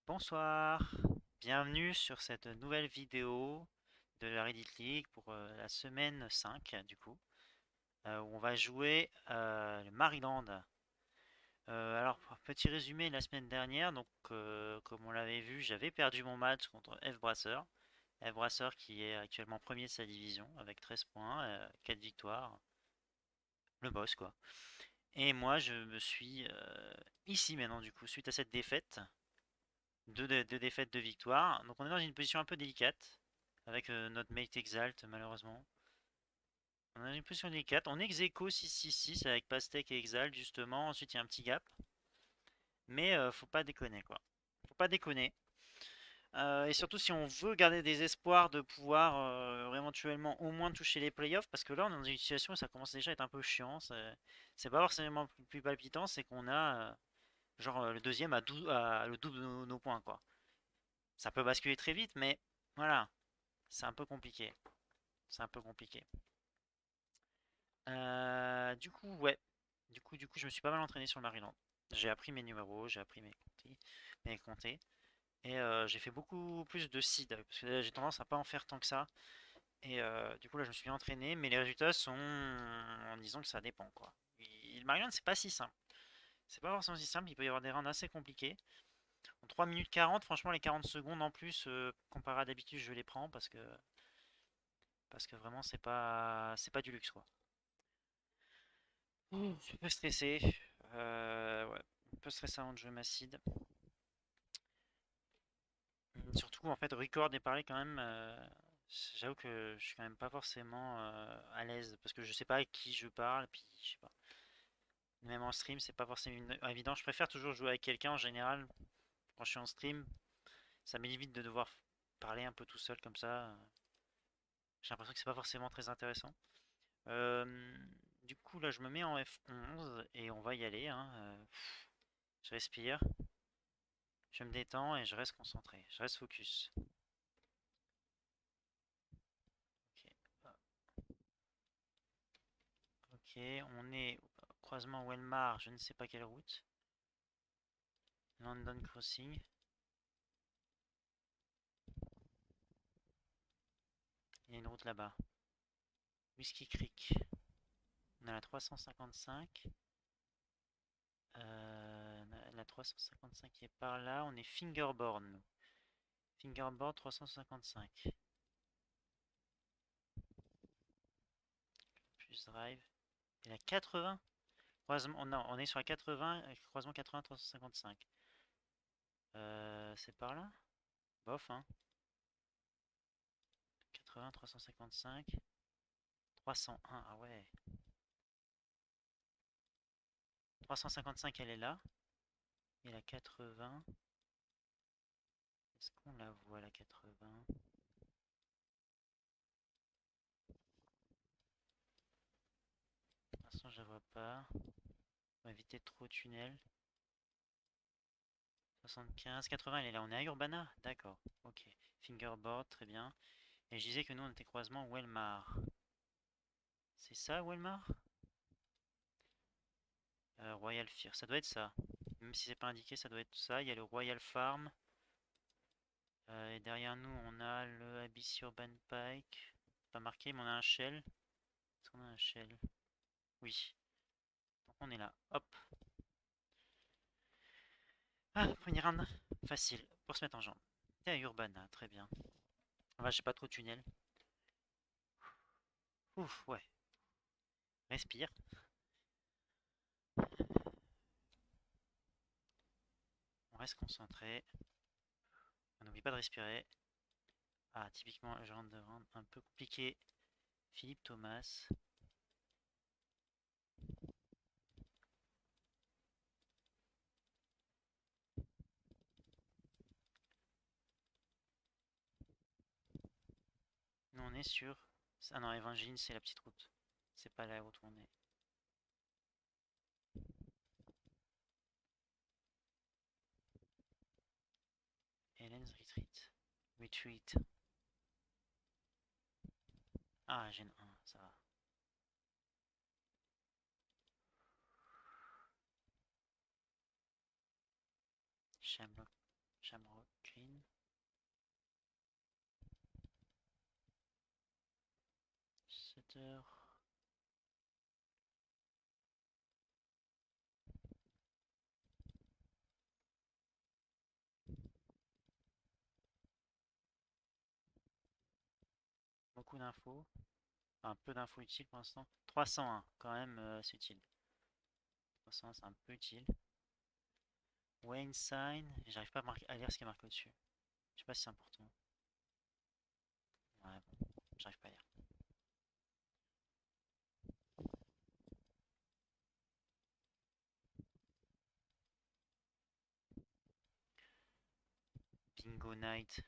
Bonsoir, bienvenue sur cette nouvelle vidéo de la Reddit League pour la semaine 5 du coup, où on va jouer le Maryland. Alors, petit résumé de la semaine dernière, donc comme on l'avait vu, j'avais perdu mon match contre F Brasseur. F Brasseur qui est actuellement premier de sa division avec 13 points, 4 victoires, le boss quoi. Et moi je me suis ici maintenant du coup, suite à cette défaite. Deux défaites, deux victoires. Donc on est dans une position un peu délicate. Avec notre mate Exalt, malheureusement. On est dans une position délicate. On est ex aequo 6-6-6 avec Pastèque et Exalt, justement. Ensuite, il y a un petit gap. Mais faut pas déconner, quoi. Faut pas déconner. Et surtout, si on veut garder des espoirs de pouvoir éventuellement au moins toucher les playoffs, parce que là, on est dans une situation où ça commence déjà à être un peu chiant. C'est pas forcément plus palpitant, c'est qu'on a genre le deuxième à le double de nos points, quoi. Ça peut basculer très vite, mais voilà. C'est un peu compliqué. C'est un peu compliqué. Du coup, ouais. Du coup, je me suis pas mal entraîné sur le Maryland. J'ai appris mes numéros, j'ai appris mes comtés. Et j'ai fait beaucoup plus de seed, parce que j'ai tendance à pas en faire tant que ça. Et du coup, là, je me suis bien entraîné, mais les résultats sont en disant que ça dépend, quoi. Le Maryland, c'est pas si simple. C'est pas forcément si simple, il peut y avoir des rounds assez compliqués. En 3 minutes 40, franchement, les 40 secondes en plus, comparé à d'habitude, je les prends parce que vraiment, c'est pas du luxe, quoi. Je suis un peu stressé. Ouais, un peu stressé avant de jouer ma seed. Surtout en fait, record et parler quand même. J'avoue que je suis quand même pas forcément à l'aise parce que je sais pas avec qui je parle. Puis je sais pas. Même en stream, c'est pas forcément évident. Je préfère toujours jouer avec quelqu'un en général. Quand je suis en stream, ça m'évite de devoir parler un peu tout seul comme ça. J'ai l'impression que c'est pas forcément très intéressant. Euh, du coup, là, je me mets en F11 et on va y aller, hein. Je respire. Je me détends et je reste concentré, je reste focus. Ok, ok, on est au croisement Welmar, je ne sais pas quelle route. London Crossing. Il y a une route là-bas. Whiskey Creek. On a la 355. La 355 qui est par là. On est Fingerboard, nous. Fingerboard 355. Plus drive. Et la 80. Croisement, non, on est sur la 80, croisement 80 355. C'est par là? Bof, hein. 80 355. 301, ah ouais. 355, elle est là. Et la 80. Est-ce qu'on la voit, la 80? Pour l'instant, je la vois pas. On va éviter trop de tunnels. 75, 80, elle est là. On est à Urbana? D'accord. Ok. Fingerboard, très bien. Et je disais que nous, on était croisement Welmar. C'est ça, Welmar? Royal Fear, ça doit être ça. Même si c'est pas indiqué, ça doit être ça. Il y a le Royal Farm. Et derrière nous, on a le Abyss Urban Pike. Pas marqué, mais on a un shell. Est-ce qu'on a un shell? Oui. Donc on est là. Hop. Ah, premier round. Facile. Pour se mettre en jambe. T'es à Urbana, très bien. Ah, j'ai pas trop de tunnel. Ouf, ouais. Respire. On reste concentré. On n'oublie pas de respirer. Ah, typiquement, je rentre de round un peu compliqué. Philippe Thomas. Nous, on est sur. Ah non, Evangeline, c'est la petite route. C'est pas la route où on est. Helen's Retreat. Retreat. Ah, Gen 1, ça va. Shamrock. Shamrock Green. Sutter. Beaucoup d'infos. Enfin, peu d'infos utiles pour l'instant. 301, quand même, c'est utile. 301, c'est un peu utile. Wayne Sign, j'arrive pas à lire ce qui est marqué au-dessus. Je sais pas si c'est important. Ouais, bon, j'arrive pas à lire. Bingo Night.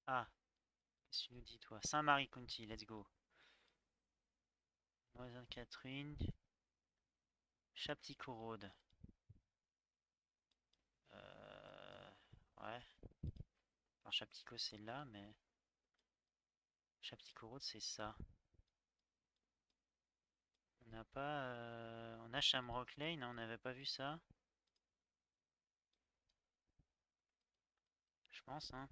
Ah, qu'est-ce que tu nous dis, toi? Saint-Marie County, let's go. Northern Catherine. Chaptico Road. Ouais. Alors, Chaptico, c'est là, mais. Chaptico Road, c'est ça. On n'a pas. On a Shamrock Lane, hein, on n'avait pas vu ça. Je pense, hein.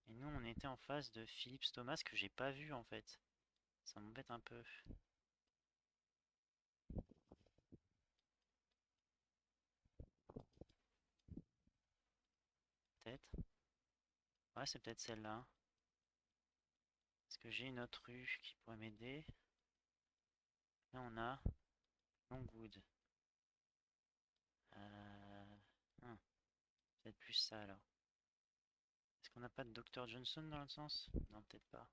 Et nous, on était en face de Philips Thomas que j'ai pas vu en fait. Ça m'embête un peu. Peut-être. Ouais, c'est peut-être celle-là. Est-ce que j'ai une autre rue qui pourrait m'aider? Là, on a Longwood. Hmm, peut-être plus ça alors. Est-ce qu'on n'a pas de Dr Johnson dans l'autre sens? Non, peut-être pas.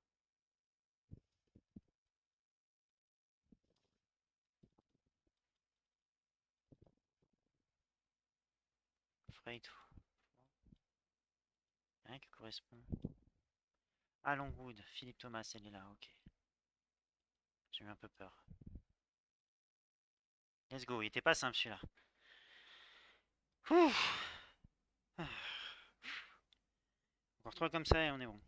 Freight. Rien qui correspond. Ah, Longwood. Philippe Thomas, elle est là, ok. J'ai eu un peu peur. Let's go, il était pas simple celui-là. Ouh. Encore 3 comme ça et on est bon.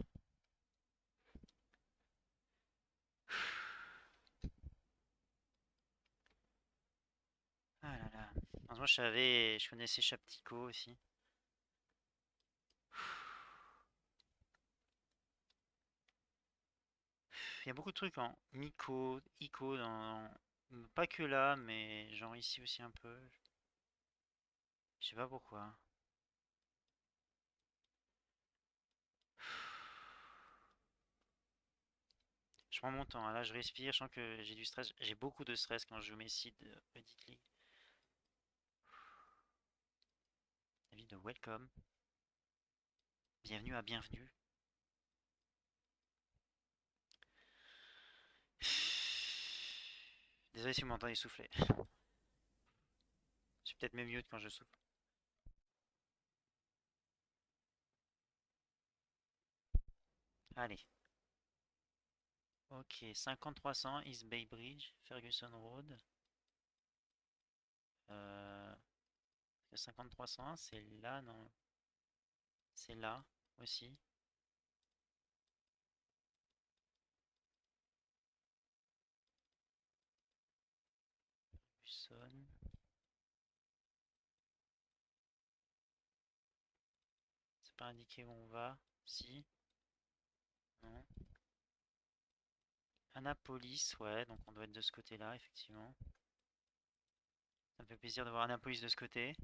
Ah là là. Moi je connaissais Chaptico aussi. Il y a beaucoup de trucs en Miko, Ico, pas que là, mais genre ici aussi un peu. Je sais pas pourquoi. Je prends mon temps, hein. Là je respire, je sens que j'ai du stress. J'ai beaucoup de stress quand je joue mes sites de Reddit League. Avis de welcome. Bienvenue à bienvenue. Désolé si vous m'entendez souffler. Je suis peut-être même mute quand je souffle. Allez. Ok, 5300 East Bay Bridge, Ferguson Road. 5301, c'est là, non? C'est là aussi. Ferguson. C'est pas indiqué où on va. Si, non. Annapolis, ouais, donc on doit être de ce côté-là, effectivement. Ça me fait plaisir de voir Annapolis de ce côté.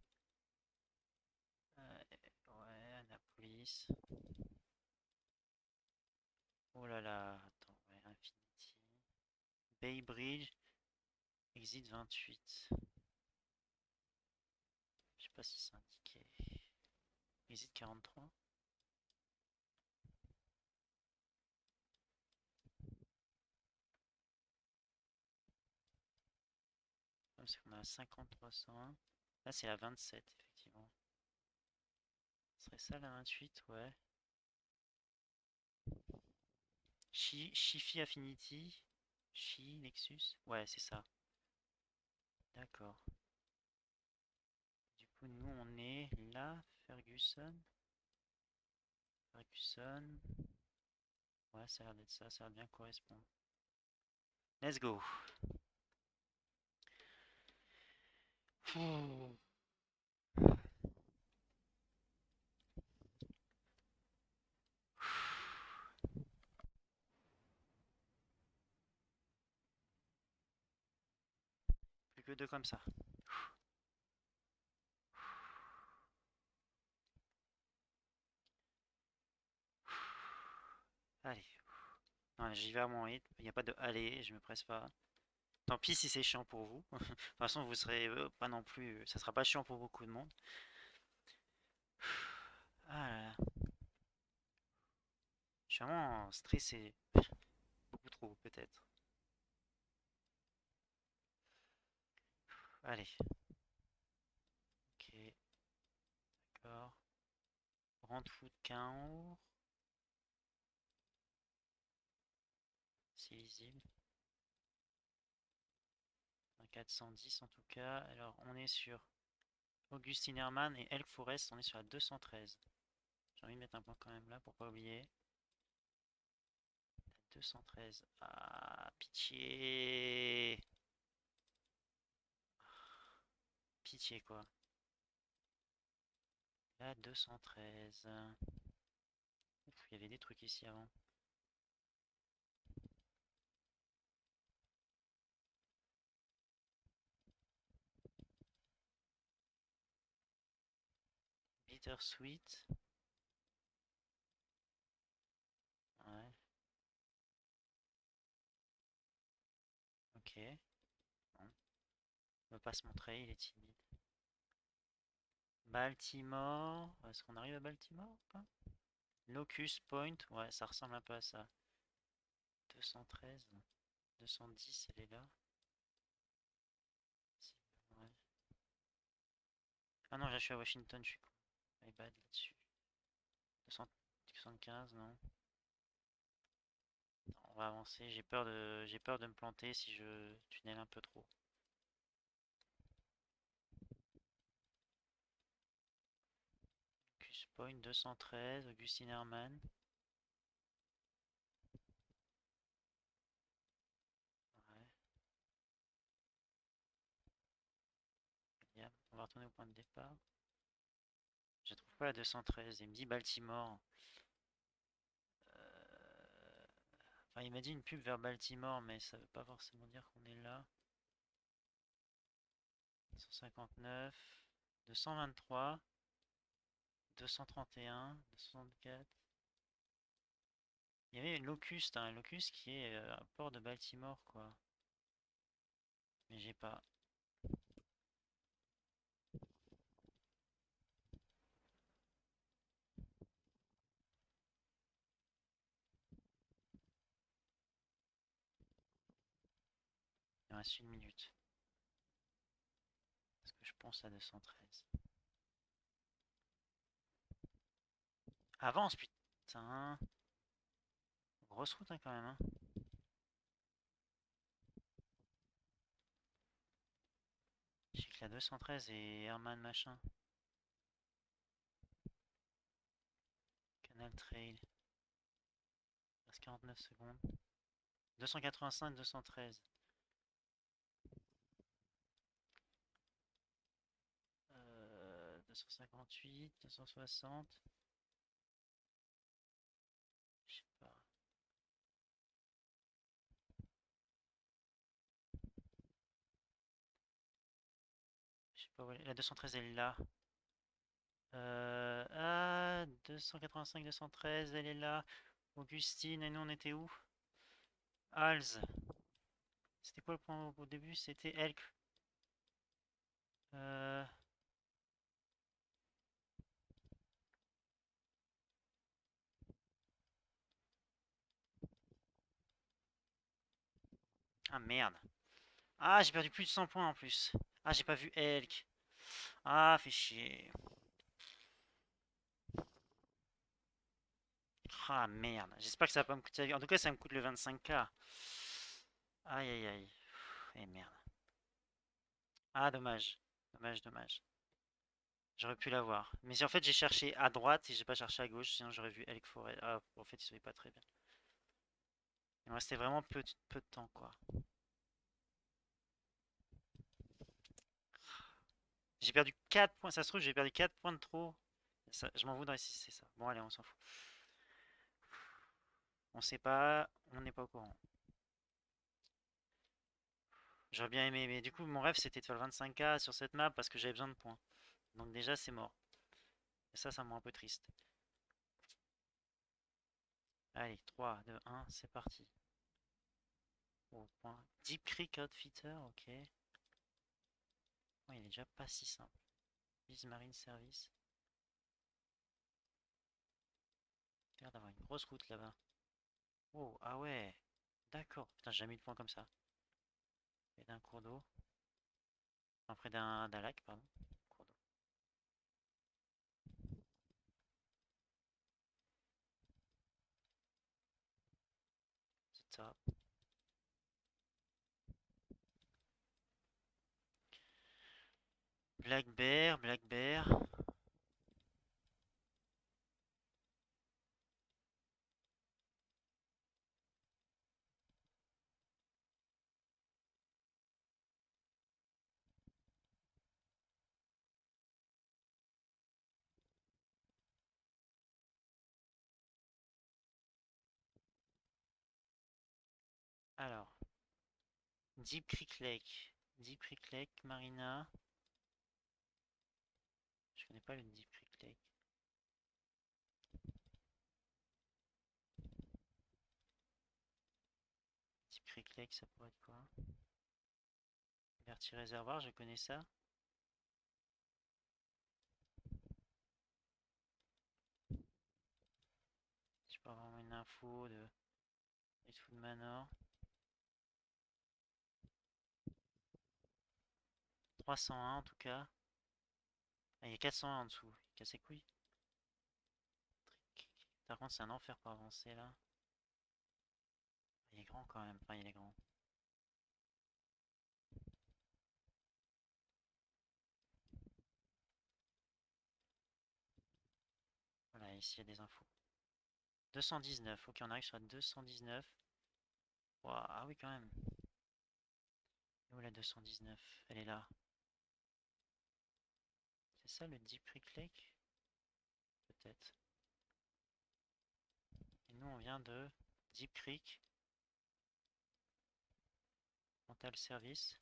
Ouais, Annapolis. Oh là là, attends, ouais, Infinity. Bay Bridge, exit 28. Je sais pas si c'est indiqué. Exit 43. C'est qu'on a 5301. Là, c'est la 27, effectivement. Ce serait ça la 28, ouais. Shifi Affinity. Shi, Nexus. Ouais, c'est ça. D'accord. Du coup, nous, on est là, Ferguson. Ferguson. Ouais, ça a l'air d'être ça, ça va bien correspondre. Let's go. Ouh. que deux comme ça. Allez. Non, j'y vais à mon rythme. Il n'y a pas de allez, je me presse pas. Tant pis si c'est chiant pour vous. De toute façon, vous serez pas non plus. Ça sera pas chiant pour beaucoup de monde. Ah là là. Je suis vraiment stressé. Beaucoup trop, peut-être. Allez. Ok. D'accord. Brentwood Counts. C'est lisible. Un 410 en tout cas. Alors, on est sur Augustine Hermann et Elk Forest. On est sur la 213. J'ai envie de mettre un point quand même là pour pas oublier. 213. Ah, pitié. Pitié quoi. La 213. Ouf, il y avait des trucs ici avant. Bittersweet. Ouais, ok. Bon. Il veut pas se montrer, il est timide. Baltimore. Est-ce qu'on arrive à Baltimore ou pas? Locust Point. Ouais, ça ressemble un peu à ça. 213. 210, elle est là. Ouais. Ah non, là je suis à Washington, je suis con. My bad là-dessus. 275, non. Non, on va avancer. J'ai peur de me planter si je tunnel un peu trop. Locust Point 213, Augustine Hermann. Ouais. Bien, on va retourner au point de départ. Je trouve pas la 213. Il me dit Baltimore. Euh, Enfin, il m'a dit une pub vers Baltimore, mais ça veut pas forcément dire qu'on est là. 159, 223, 231, 264. Il y avait une Locust, hein, un Locust qui est un port de Baltimore, quoi. Mais j'ai pas. Il me reste une minute. Parce que je pense à 213. Avance, putain. Grosse route, hein, quand même, hein. Je sais que la 213 et Herman machin. Canal Trail. Il reste 49 secondes. 285, 213. 258, 260. Je sais pas. Je sais pas où elle est. La 213 elle est là. 285, 213, elle est là. Augustine, et nous on était où? Hals. C'était quoi le point au début? C'était Elk. Euh... Ah merde. Ah, j'ai perdu plus de 100 points en plus. Ah, j'ai pas vu Elk. Ah, fait chier. Ah merde. J'espère que ça va pas me coûter. En tout cas, ça me coûte le 25K. Aïe aïe aïe. Eh merde. Ah, dommage. Dommage, dommage. J'aurais pu l'avoir. Mais en fait, j'ai cherché à droite et j'ai pas cherché à gauche, sinon j'aurais vu Elk Forest. Ah, en fait, il se voyait pas très bien. Il me restait vraiment peu de temps, quoi. J'ai perdu 4 points. Ça se trouve, j'ai perdu 4 points de trop. Je m'en voudrais si c'est ça. Bon, allez, on s'en fout. On sait pas, on n'est pas au courant. J'aurais bien aimé, mais du coup, mon rêve c'était de faire le 25K sur cette map parce que j'avais besoin de points. Donc déjà, c'est mort. Et ça me rend un peu triste. Allez, 3, 2, 1, c'est parti. Au point. Deep Creek Outfitter, ok. Ouais, il est déjà pas si simple. Vise Marine Service. Il a l'air d'avoir une grosse route là-bas. Oh, ah ouais. D'accord. Putain, j'ai jamais eu de points comme ça. Près d'un cours d'eau. Enfin, près d'un lac, pardon. Cours d'eau. C'est top. Black Bear, Black Bear. Alors, Deep Creek Lake. Deep Creek Lake, Marina. Je connais pas le Deep Creek Lake. Deep Creek Lake, ça pourrait être quoi? Verti Réservoir, je connais ça. Je peux avoir une info de Eastwood Manor. 301 en tout cas. Ah, il y a 401 en dessous. Il casse les couilles. Par contre, c'est un enfer pour avancer là. Il est grand quand même. Enfin, il est grand. Voilà, ici il y a des infos. 219. Ok, on arrive sur la 219. Ouah, ah oui, quand même. Où la 219? Elle est là. C'est ça le Deep Creek Lake? Peut-être. Et nous, on vient de Deep Creek. Mental Service.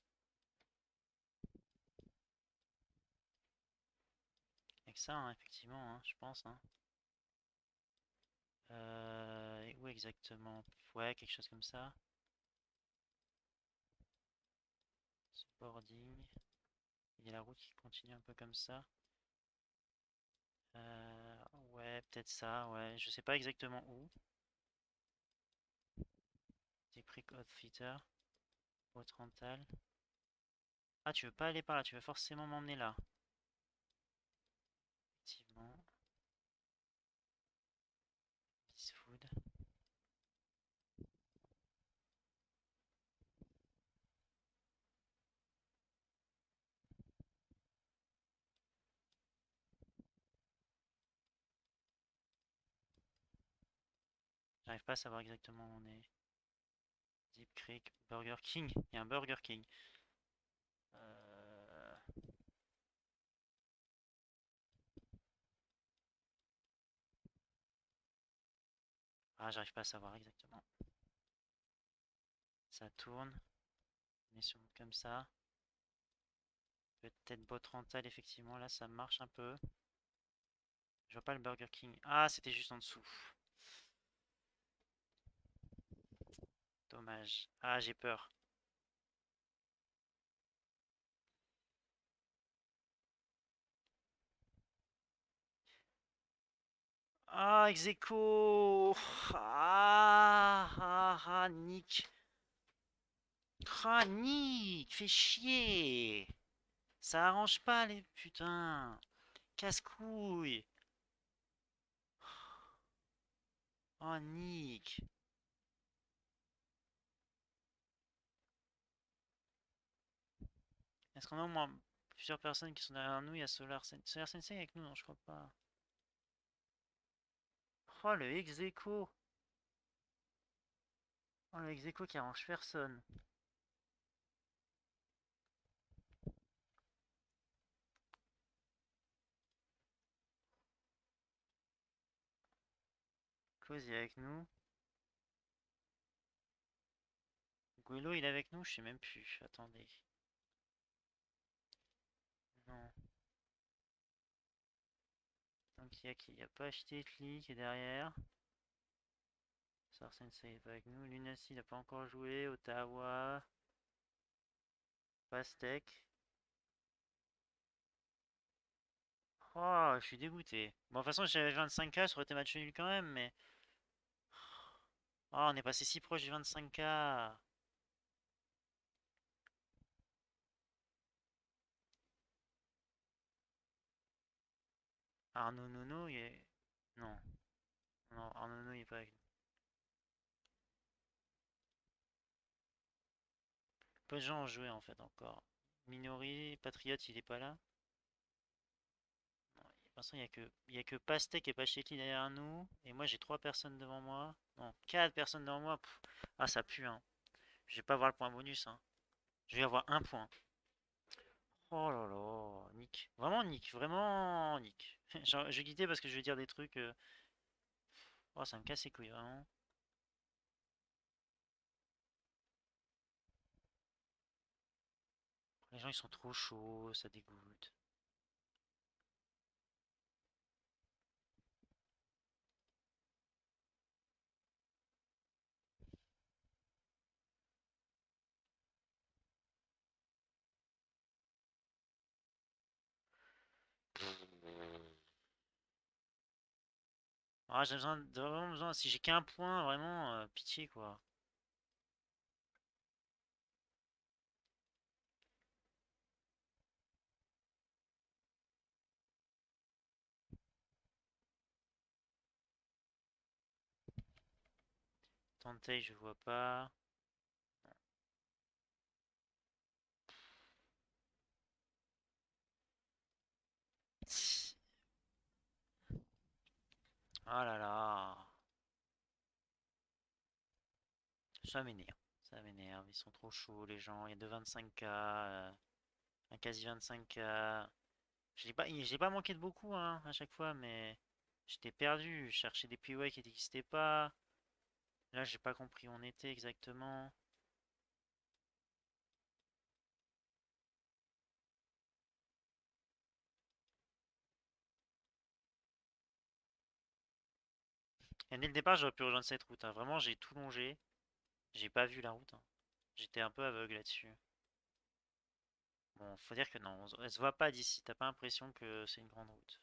Avec ça, hein, effectivement, hein, je pense. Hein. Et où exactement? Ouais, quelque chose comme ça. Boarding. Il y a la route qui continue un peu comme ça. Ouais, peut-être ça, ouais. Je sais pas exactement où. Deep Creek Outfitter. Haute Rental. Ah, tu veux pas aller par là, tu veux forcément m'emmener là. Effectivement. Miss Food. J'arrive pas à savoir exactement où on est. Deep Creek, Burger King. Il y a un Burger King. Euh, Ah, j'arrive pas à savoir exactement. Ça tourne. On est sur une route comme ça. Peut-être Bot Rental, effectivement. Là, ça marche un peu. Je vois pas le Burger King. Ah, c'était juste en dessous. Dommage. Ah, j'ai peur. Ah, ex aequo. Nick. Ah, Nick, fais chier. Ça arrange pas les putains. Casse-couille. Oh, Nick. Est-ce qu'on a au moins plusieurs personnes qui sont derrière nous? Il y a Solar Sensei avec nous? Non, je crois pas. Oh, le ex aequo. Oh, le ex aequo qui arrange personne. Cozy avec nous. Willow, il est avec nous? Je sais même plus. Attendez. Non. Donc il y a qui? Il n'y a pas acheté Tli qui est derrière. Sar Sensei est pas avec nous. Lunacy, il n'a pas encore joué. Ottawa. Pastèque. Oh, je suis dégoûté. Bon, de toute façon, j'avais 25K, ça aurait été match nul quand même, mais. Oh, on est passé si proche du 25K. Arnaud Nono, il est. Non, non, Arnaud Nono, il est pas avec nous. Peu de gens ont joué en fait encore. Minori, Patriote, il est pas là. Non, pour l'instant, il y a que Pastèque et Pacheti derrière nous. Et moi, j'ai trois personnes devant moi. Non, quatre personnes devant moi. Pff. Ah, ça pue, hein. Je vais pas avoir le point bonus, hein. Je vais avoir un point. Oh là là, Nick. Vraiment Nick, vraiment Nick. Je vais quitter parce que je vais dire des trucs. Oh, ça me casse les couilles, vraiment. Les gens, ils sont trop chauds, ça dégoûte. Ah, j'ai vraiment besoin. Si j'ai qu'un point, vraiment, pitié, quoi. Tantei, je vois pas. Ah là là. Ça m'énerve. Ça m'énerve. Ils sont trop chauds, les gens. Il y a deux 25K, un quasi 25K. Je l'ai pas manqué de beaucoup, hein, à chaque fois, mais j'étais perdu. Je cherchais des POI qui n'existaient pas. Là, j'ai pas compris où on était exactement. Et dès le départ, j'aurais pu rejoindre cette route, hein. Vraiment, j'ai tout longé. J'ai pas vu la route, hein. J'étais un peu aveugle là-dessus. Bon, faut dire que non, elle se voit pas d'ici. T'as pas l'impression que c'est une grande route.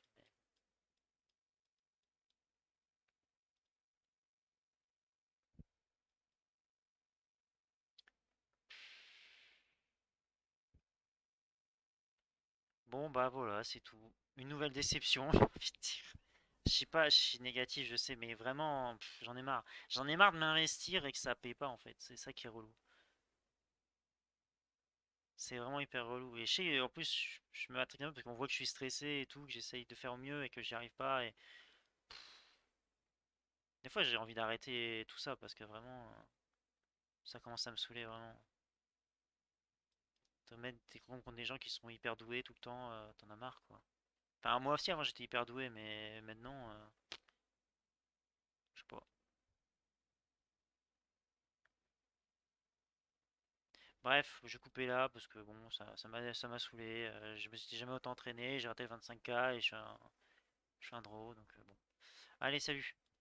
Bon, bah voilà, c'est tout. Une nouvelle déception, j'ai envie de dire. Je sais pas, je suis négatif, je sais, mais vraiment, j'en ai marre. J'en ai marre de m'investir et que ça paye pas en fait. C'est ça qui est relou. C'est vraiment hyper relou. Et je sais, en plus, je me m'attriste un peu parce qu'on voit que je suis stressé et tout, que j'essaye de faire au mieux et que j'y arrive pas. Et des fois, j'ai envie d'arrêter tout ça parce que vraiment, ça commence à me saouler vraiment. Te mettre contre des gens qui sont hyper doués tout le temps, t'en as marre quoi. Enfin, moi aussi avant j'étais hyper doué, mais maintenant, je sais pas. Bref, je vais couper là parce que bon, ça m'a saoulé. Je me suis jamais autant entraîné, j'ai raté le 25K et je suis un draw, donc bon. Allez, salut!